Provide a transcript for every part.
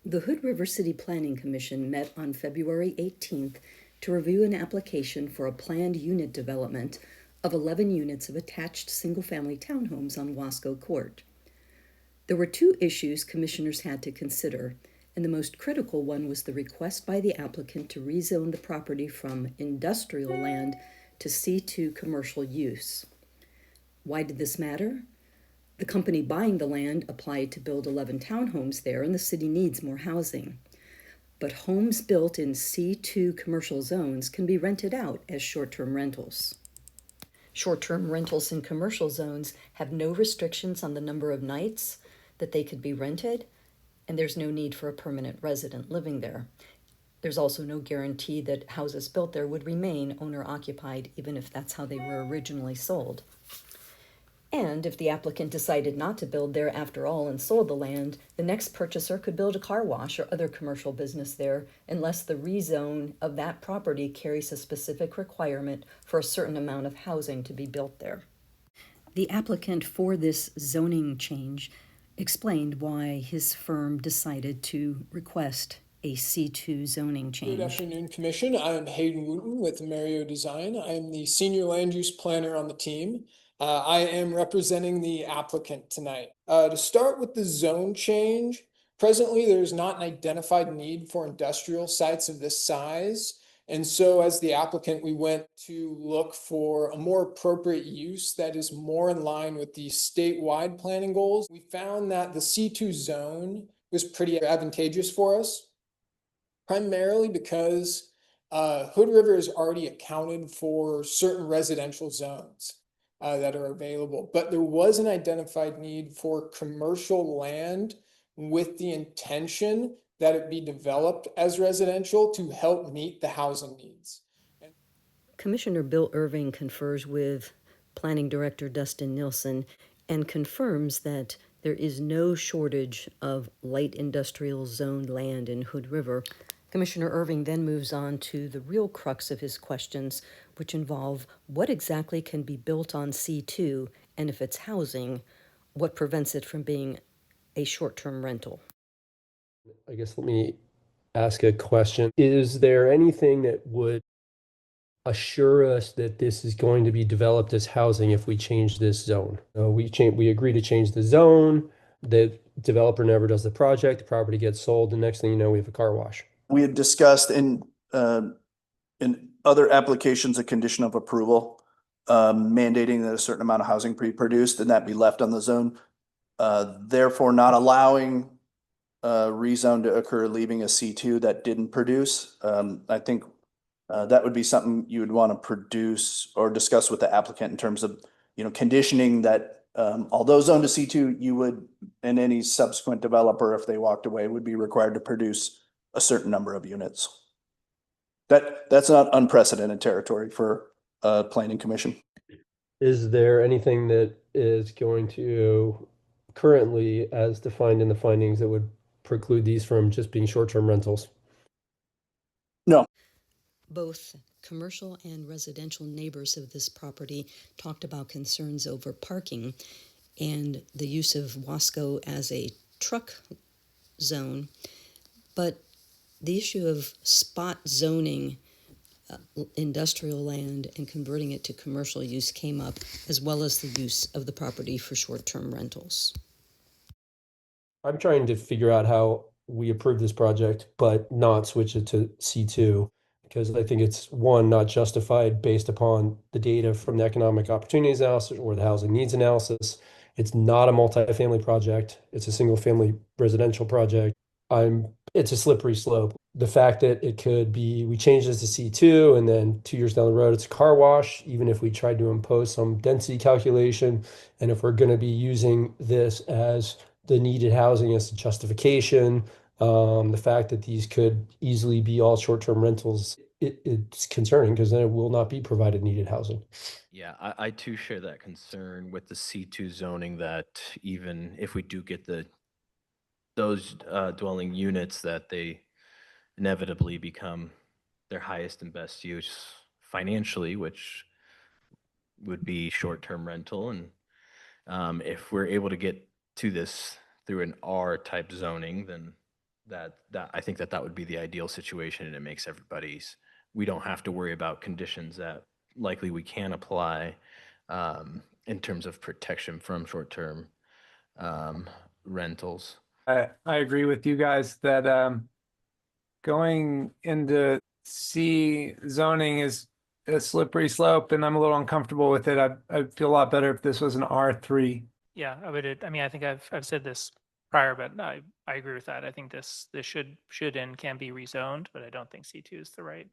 The Hood River City Planning Commission met on February 18th to review an application for a planned unit development of 11 units of attached single-family townhomes on Wasco Court. There were two issues commissioners had to consider, and the most critical one was the request by the applicant to rezone the property from industrial land to C2 commercial use. Why did this matter? The company buying the land applied to build 11 townhomes there, and the city needs more housing. But homes built in C2 commercial zones can be rented out as short-term rentals. Short-term rentals in commercial zones have no restrictions on the number of nights that they could be rented, and there's no need for a permanent resident living there. There's also no guarantee that houses built there would remain owner-occupied, even if that's how they were originally sold. And if the applicant decided not to build there after all and sold the land, the next purchaser could build a car wash or other commercial business there unless the rezone of that property carries a specific requirement for a certain amount of housing to be built there. The applicant for this zoning change explained why his firm decided to request a C2 zoning change. Good afternoon, Commission. I'm Hayden Wooten with Mario Design. I'm the Senior Land Use Planner on the team. I am representing the applicant tonight. To start with the zone change, presently there is not an identified need for industrial sites of this size. And so as the applicant, we went to look for a more appropriate use that is more in line with the statewide planning goals. We found that the C2 zone was pretty advantageous for us, primarily because Hood River is already accounted for certain residential zones that are available, but there was an identified need for commercial land with the intention that it be developed as residential to help meet the housing needs. Commissioner Bill Irving confers with Planning Director Dustin Nilsson and confirms that there is no shortage of light industrial zoned land in Hood River. Commissioner Irving then moves on to the real crux of his questions, which involve what exactly can be built on C2, and if it's housing, what prevents it from being a short-term rental. I guess let me ask a question. Is there anything that would assure us that this is going to be developed as housing if we change this zone? We agree to change the zone, the developer never does the project, the property gets sold, the next thing you know, we have a car wash. We had discussed in other applications a condition of approval mandating that a certain amount of housing be produced and that be left on the zone. Therefore, not allowing rezone to occur, leaving a C2 that didn't produce. I think that would be something you would want to produce or discuss with the applicant in terms of, conditioning that although zoned to C2, you would, and any subsequent developer, if they walked away, would be required to produce a certain number of units. That's not unprecedented territory for a planning commission. Is there anything that is going to currently, as defined in the findings, that would preclude these from just being short-term rentals? No. Both commercial and residential neighbors of this property talked about concerns over parking and the use of Wasco as a truck zone, but the issue of spot zoning industrial land and converting it to commercial use came up, as well as the use of the property for short-term rentals. I'm trying to figure out how we approve this project, but not switch it to C2, because I think it's, one, not justified based upon the data from the economic opportunities analysis or the housing needs analysis. It's not a multifamily project. It's a single family residential project. It's a slippery slope. The fact that it could be, we change this to C2 and then 2 years down the road, it's a car wash, even if we tried to impose some density calculation. And if we're going to be using this as the needed housing as a justification, the fact that these could easily be all short-term rentals, it's concerning because then it will not be provided needed housing. Yeah, I too share that concern with the C2 zoning, that even if we do get those dwelling units, that they inevitably become their highest and best use financially, which would be short-term rental. And if we're able to get to this through an R type zoning, then that I think that would be the ideal situation, and it makes we don't have to worry about conditions that likely we can apply in terms of protection from short-term rentals. I agree with you guys that going into C zoning is a slippery slope, and I'm a little uncomfortable with it. I'd feel a lot better if this was an R3. Yeah, I mean, I think I've said this prior, but I agree with that. I think this should and can be rezoned, but I don't think C2 is the right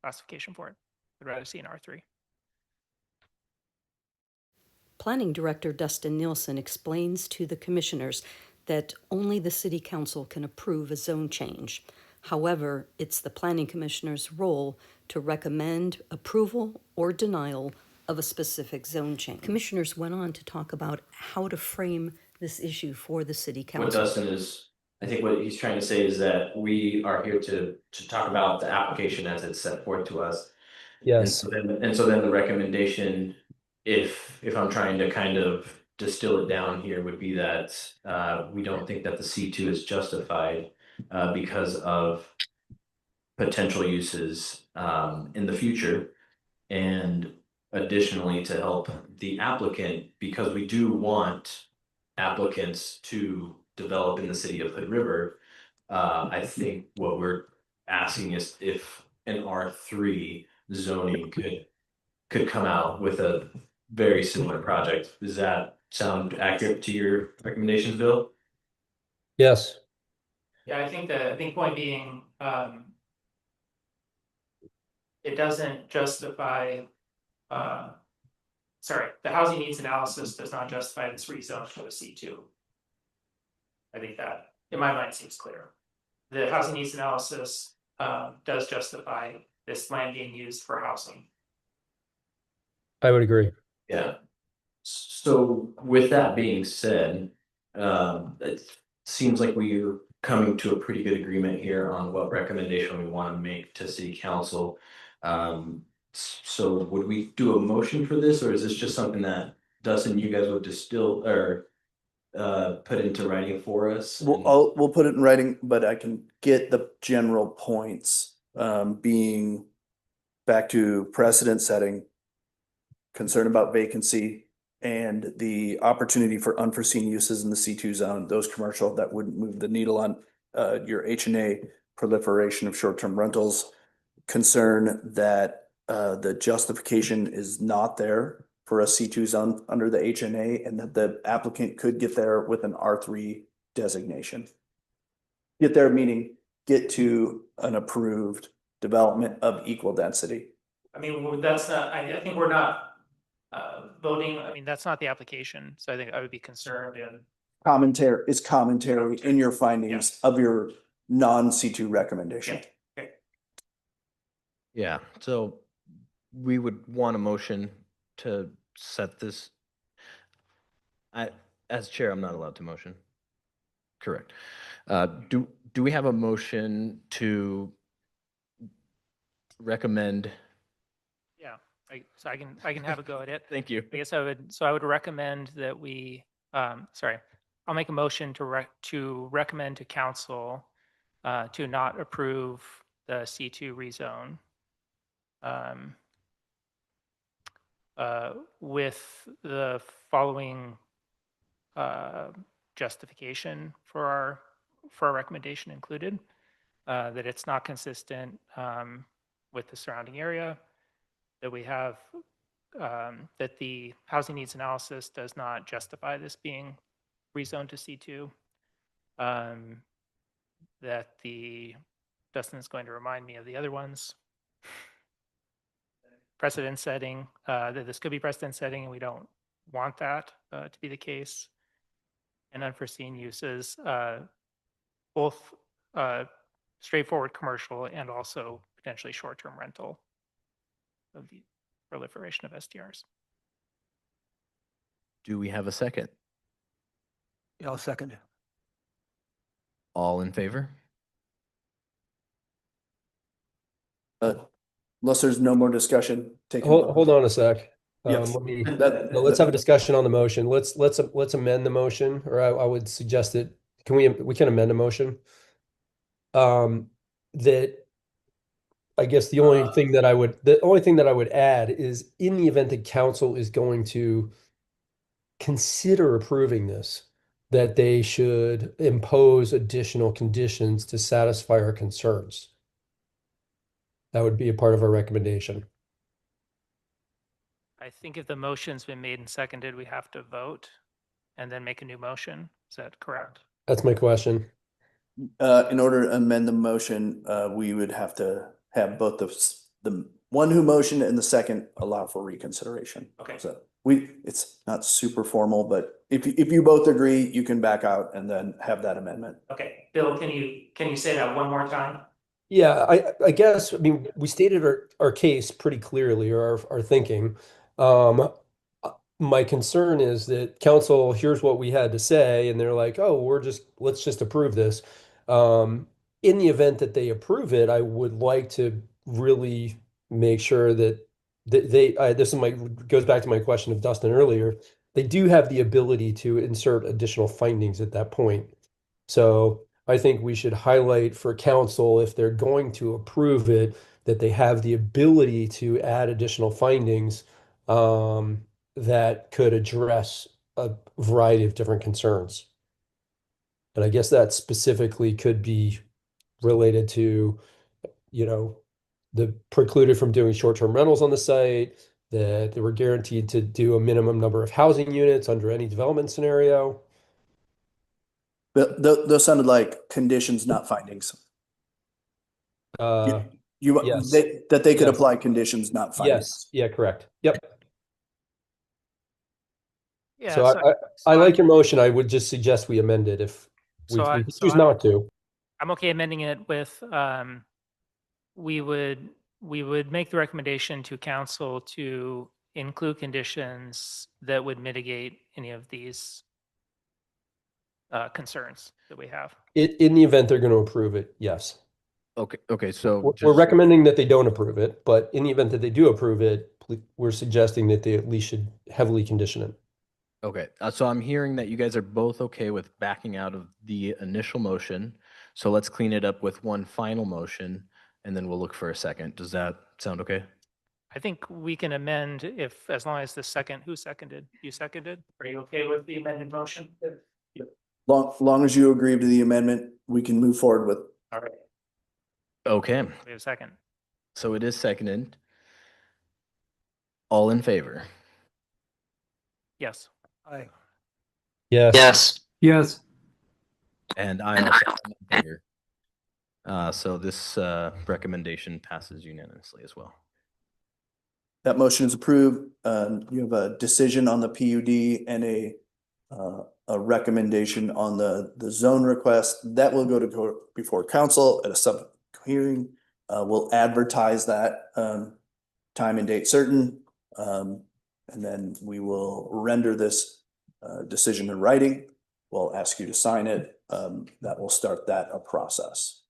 classification for it. I'd rather see an R3. Planning Director Dustin Nielsen explains to the commissioners that only the City Council can approve a zone change. However, it's the Planning Commissioner's role to recommend approval or denial of a specific zone change. Commissioners went on to talk about how to frame this issue for the City Council. What Dustin is, I think what he's trying to say is that we are here to talk about the application as it's set forth to us. Yes. So then the recommendation, if I'm trying to kind of distill it down here, would be that we don't think that the C2 is justified because of potential uses in the future, and additionally to help the applicant, because we do want applicants to develop in the city of Hood River. I think what we're asking is if an R3 zoning could come out with a very similar project. Does that sound accurate to your recommendations, Bill? Yes. Yeah, I think point being, it doesn't justify, the housing needs analysis does not justify this rezone for the C2. I think that, in my mind, seems clear. The housing needs analysis does justify this land being used for housing. I would agree. Yeah. So with that being said, it seems like we're coming to a pretty good agreement here on what recommendation we want to make to City Council. So would we do a motion for this, or is this just something that Dustin, you guys would distill or put into writing for us? We'll put it in writing, but I can get the general points, being back to precedent setting, concern about vacancy, and the opportunity for unforeseen uses in the C2 zone, those commercial that wouldn't move the needle on your H&A, proliferation of short-term rentals, concern that the justification is not there for a C2 zone under the H&A, and that the applicant could get there with an R3 designation. Get there meaning get to an approved development of equal density. I mean, that's not, I think we're not voting. I mean, that's not the application. So I think I would be concerned in. Commentary is commentary in your findings Yes. of your non-C2 recommendation. Okay. Yeah, so we would want a motion to set this. As chair, I'm not allowed to motion. Correct. Do we have a motion to recommend? Yeah, so I can have a go at it. Thank you. I guess I would recommend that we, I'll make a motion to recommend to council to not approve the C2 rezone. With the following justification for our recommendation included, that it's not consistent with the surrounding area, that we have that the housing needs analysis does not justify this being rezoned to C2, that Dustin is going to remind me of the other ones. Precedent setting, that this could be precedent setting, and we don't want that to be the case. And unforeseen uses, both straightforward commercial and also potentially short-term rental of the proliferation of STRs. Do we have a second? Yeah, I'll second. All in favor? Unless there's no more discussion. Take Hold on a sec. Yes. Let's have a discussion on the motion. Let's amend the motion, or I would suggest that we can amend a motion. That I guess the only thing that I would add is in the event that council is going to consider approving this, that they should impose additional conditions to satisfy our concerns. That would be a part of our recommendation. I think if the motion's been made and seconded, we have to vote and then make a new motion. Is that correct? That's my question. In order to amend the motion, we would have to have both the one who motioned and the second allow for reconsideration. Okay. So it's not super formal, but if you both agree, you can back out and then have that amendment. Okay, Bill, can you say that one more time? Yeah, I guess, I mean, we stated our case pretty clearly, or our thinking. My concern is that council hears what we had to say and they're like, oh, let's just approve this. In the event that they approve it, I would like to really make sure that goes back to my question of Dustin earlier. They do have the ability to insert additional findings at that point. So I think we should highlight for council, if they're going to approve it, that they have the ability to add additional findings that could address a variety of different concerns. And I guess that specifically could be related to, the precluded from doing short-term rentals on the site, that they were guaranteed to do a minimum number of housing units under any development scenario. But those sounded like conditions, not findings. Yes. That they could Yes. apply conditions, not findings. Yes, yeah, correct. Yep. Yeah, So I like your motion. I would just suggest we amend it if we choose not to. I'm okay amending it with, we would make the recommendation to council to include conditions that would mitigate any of these concerns that we have. In the event they're going to approve it, yes. Okay, so We're recommending that they don't approve it, but in the event that they do approve it, we're suggesting that they at least should heavily condition it. okay, so I'm hearing that you guys are both okay with backing out of the initial motion. So let's clean it up with one final motion, and then we'll look for a second. Does that sound okay? I think we can amend as long as who seconded? You seconded? Are you okay with the amended motion? Long as you agree to the amendment, we can move forward with. All right, Okay, we have a second. so it is seconded. All in favor? Yes. Aye. Yes. Yes. And I also am in favor. So this recommendation passes unanimously as well. That motion is approved. You have a decision on the PUD and a recommendation on the zone request. That will go to before council at a sub hearing. We'll advertise that time and date certain. And then we will render this decision in writing. We'll ask you to sign it. That will start that process.